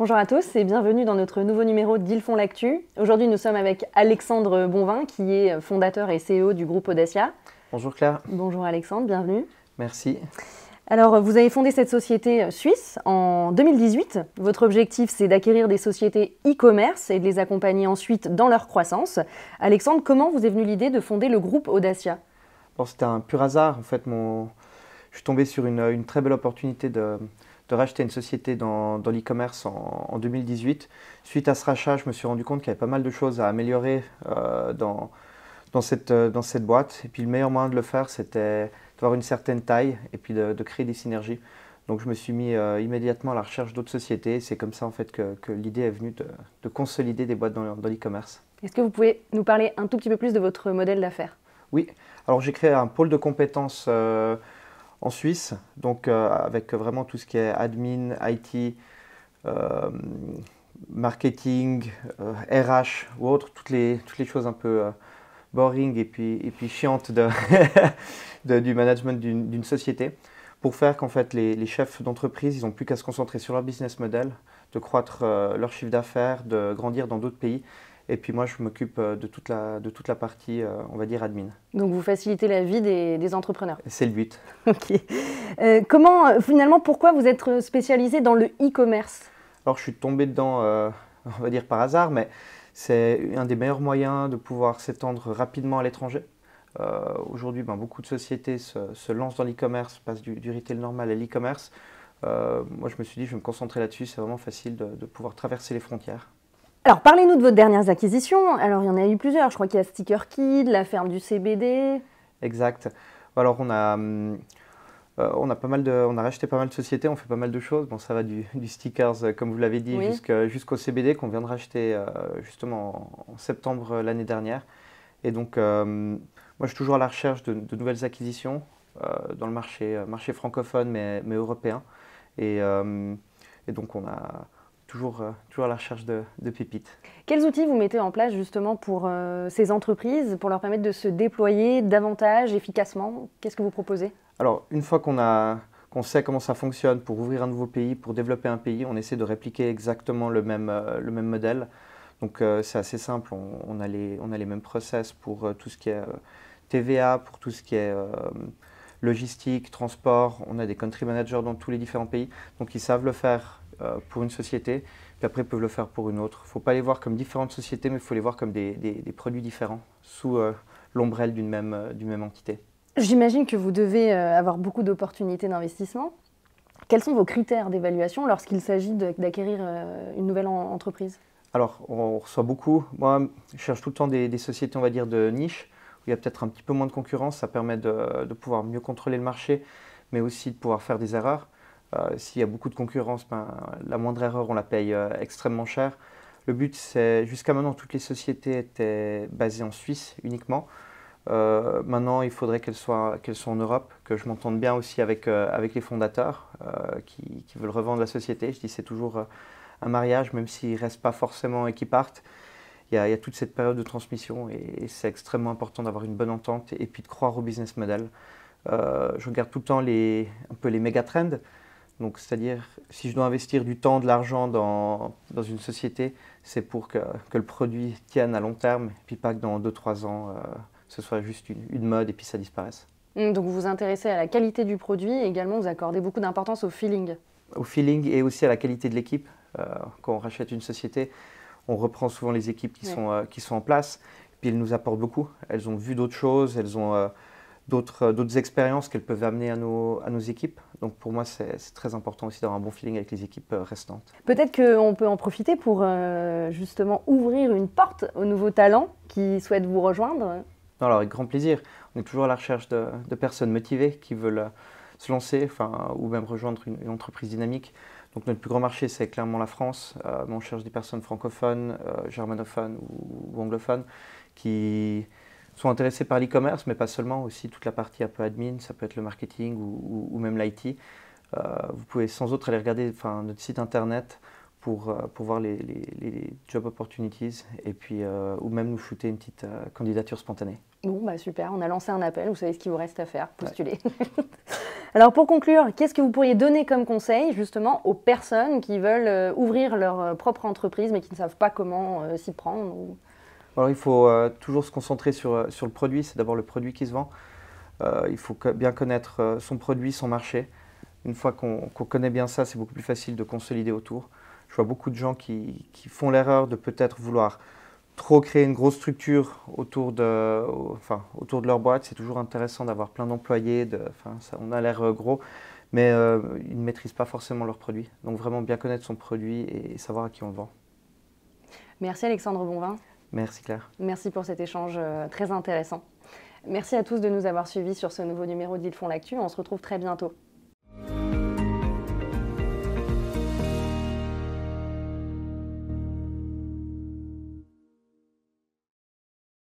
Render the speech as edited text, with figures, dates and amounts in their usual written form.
Bonjour à tous et bienvenue dans notre nouveau numéro d'Ils font l'actu. Aujourd'hui, nous sommes avec Alexandre Bonvin, qui est fondateur et CEO du groupe Audacia. Bonjour Claire. Bonjour Alexandre, bienvenue. Merci. Alors, vous avez fondé cette société suisse en 2018. Votre objectif, c'est d'acquérir des sociétés e-commerce et de les accompagner ensuite dans leur croissance. Alexandre, comment vous est venue l'idée de fonder le groupe Audacia ? Bon, c'était un pur hasard. En fait, je suis tombé sur une très belle opportunité de racheter une société dans l'e-commerce en 2018. Suite à ce rachat, je me suis rendu compte qu'il y avait pas mal de choses à améliorer dans cette boîte. Et puis le meilleur moyen de le faire, c'était d'avoir une certaine taille et puis de créer des synergies. Donc je me suis mis immédiatement à la recherche d'autres sociétés. C'est comme ça en fait que l'idée est venue de consolider des boîtes dans l'e-commerce. Est-ce que vous pouvez nous parler un tout petit peu plus de votre modèle d'affaires ? Oui, alors j'ai créé un pôle de compétences en Suisse, donc avec vraiment tout ce qui est admin, IT, marketing, RH ou autres, toutes les choses un peu boring et puis chiantes du management d'une société, pour faire qu'en fait les chefs d'entreprise, ils n'ont plus qu'à se concentrer sur leur business model, de croître leur chiffre d'affaires, de grandir dans d'autres pays. Et puis moi, je m'occupe de toute la partie, on va dire, admin. Donc vous facilitez la vie des entrepreneurs. C'est le but. Ok. Pourquoi vous êtes spécialisé dans le e-commerce ? Alors, je suis tombé dedans, on va dire par hasard, mais c'est un des meilleurs moyens de pouvoir s'étendre rapidement à l'étranger. Aujourd'hui, beaucoup de sociétés se lancent dans l'e-commerce, passent du retail normal à l'e-commerce. Moi, je me suis dit, je vais me concentrer là-dessus. C'est vraiment facile de pouvoir traverser les frontières. Alors, parlez-nous de vos dernières acquisitions. Alors, il y en a eu plusieurs. Je crois qu'il y a Sticker Kid, la ferme du CBD. Exact. Alors, on a racheté pas mal de sociétés, on fait pas mal de choses. Bon, ça va du stickers, comme vous l'avez dit, Oui. jusqu'au CBD qu'on vient de racheter justement en septembre l'année dernière. Et donc, moi, je suis toujours à la recherche de nouvelles acquisitions dans le marché francophone, mais européen. Et donc, on a toujours à la recherche de pépites. Quels outils vous mettez en place justement pour ces entreprises, pour leur permettre de se déployer davantage, efficacement ? Qu'est-ce que vous proposez ? Alors, une fois qu'on sait comment ça fonctionne pour ouvrir un nouveau pays, pour développer un pays, on essaie de répliquer exactement le même modèle. Donc, c'est assez simple. On a les mêmes process pour tout ce qui est TVA, pour tout ce qui est logistique, transport. On a des country managers dans tous les différents pays. Donc, ils savent le faire pour une société, puis après ils peuvent le faire pour une autre. Il ne faut pas les voir comme différentes sociétés, mais il faut les voir comme des produits différents, sous l'ombrelle d'une même entité. J'imagine que vous devez avoir beaucoup d'opportunités d'investissement. Quels sont vos critères d'évaluation lorsqu'il s'agit d'acquérir une nouvelle entreprise ? Alors, on reçoit beaucoup. Moi, je cherche tout le temps des sociétés, on va dire, de niche, où il y a peut-être un petit peu moins de concurrence. Ça permet de pouvoir mieux contrôler le marché, mais aussi de pouvoir faire des erreurs. S'il y a beaucoup de concurrence, la moindre erreur, on la paye extrêmement cher. Le but, c'est, jusqu'à maintenant, toutes les sociétés étaient basées en Suisse uniquement. Maintenant, il faudrait qu'elles soient en Europe, que je m'entende bien aussi avec les fondateurs qui veulent revendre la société. Je dis c'est toujours un mariage, même s'ils ne restent pas forcément et qu'ils partent. Il y a toute cette période de transmission et c'est extrêmement important d'avoir une bonne entente et puis de croire au business model. Je regarde tout le temps un peu les méga trends. Donc, c'est-à-dire, si je dois investir du temps, de l'argent dans une société, c'est pour que le produit tienne à long terme, et puis pas que dans 2-3 ans, ce soit juste une mode et puis ça disparaisse. Donc, vous vous intéressez à la qualité du produit et également vous accordez beaucoup d'importance au feeling. Au feeling et aussi à la qualité de l'équipe. Quand on rachète une société, on reprend souvent les équipes qui sont en place, et puis elles nous apportent beaucoup. Elles ont vu d'autres choses, elles ont d'autres expériences qu'elles peuvent amener à nos équipes. Donc pour moi, c'est très important aussi d'avoir un bon feeling avec les équipes restantes. Peut-être qu'on peut en profiter pour justement ouvrir une porte aux nouveaux talents qui souhaitent vous rejoindre. Alors avec grand plaisir. On est toujours à la recherche de personnes motivées qui veulent se lancer ou même rejoindre une entreprise dynamique. Donc notre plus grand marché, c'est clairement la France. Mais on cherche des personnes francophones, germanophones ou anglophones qui sont intéressés par l'e-commerce, mais pas seulement, aussi toute la partie un peu admin, ça peut être le marketing ou même l'IT. Vous pouvez sans autre aller regarder notre site internet pour voir les job opportunities et puis ou même nous shooter une petite candidature spontanée. Bon, super, on a lancé un appel, vous savez ce qu'il vous reste à faire, postuler. Ouais. Alors pour conclure, qu'est-ce que vous pourriez donner comme conseil justement aux personnes qui veulent ouvrir leur propre entreprise mais qui ne savent pas comment s'y prendre Alors il faut toujours se concentrer sur le produit, c'est d'abord le produit qui se vend. Il faut bien connaître son produit, son marché. Une fois qu'on connaît bien ça, c'est beaucoup plus facile de consolider autour. Je vois beaucoup de gens qui font l'erreur de peut-être vouloir trop créer une grosse structure autour de leur boîte. C'est toujours intéressant d'avoir plein d'employés, on a l'air gros, mais ils ne maîtrisent pas forcément leurs produits. Donc vraiment bien connaître son produit et savoir à qui on le vend. Merci Alexandre Bonvin. Merci Claire. Merci pour cet échange très intéressant. Merci à tous de nous avoir suivis sur ce nouveau numéro d'Ils font l'actu. On se retrouve très bientôt.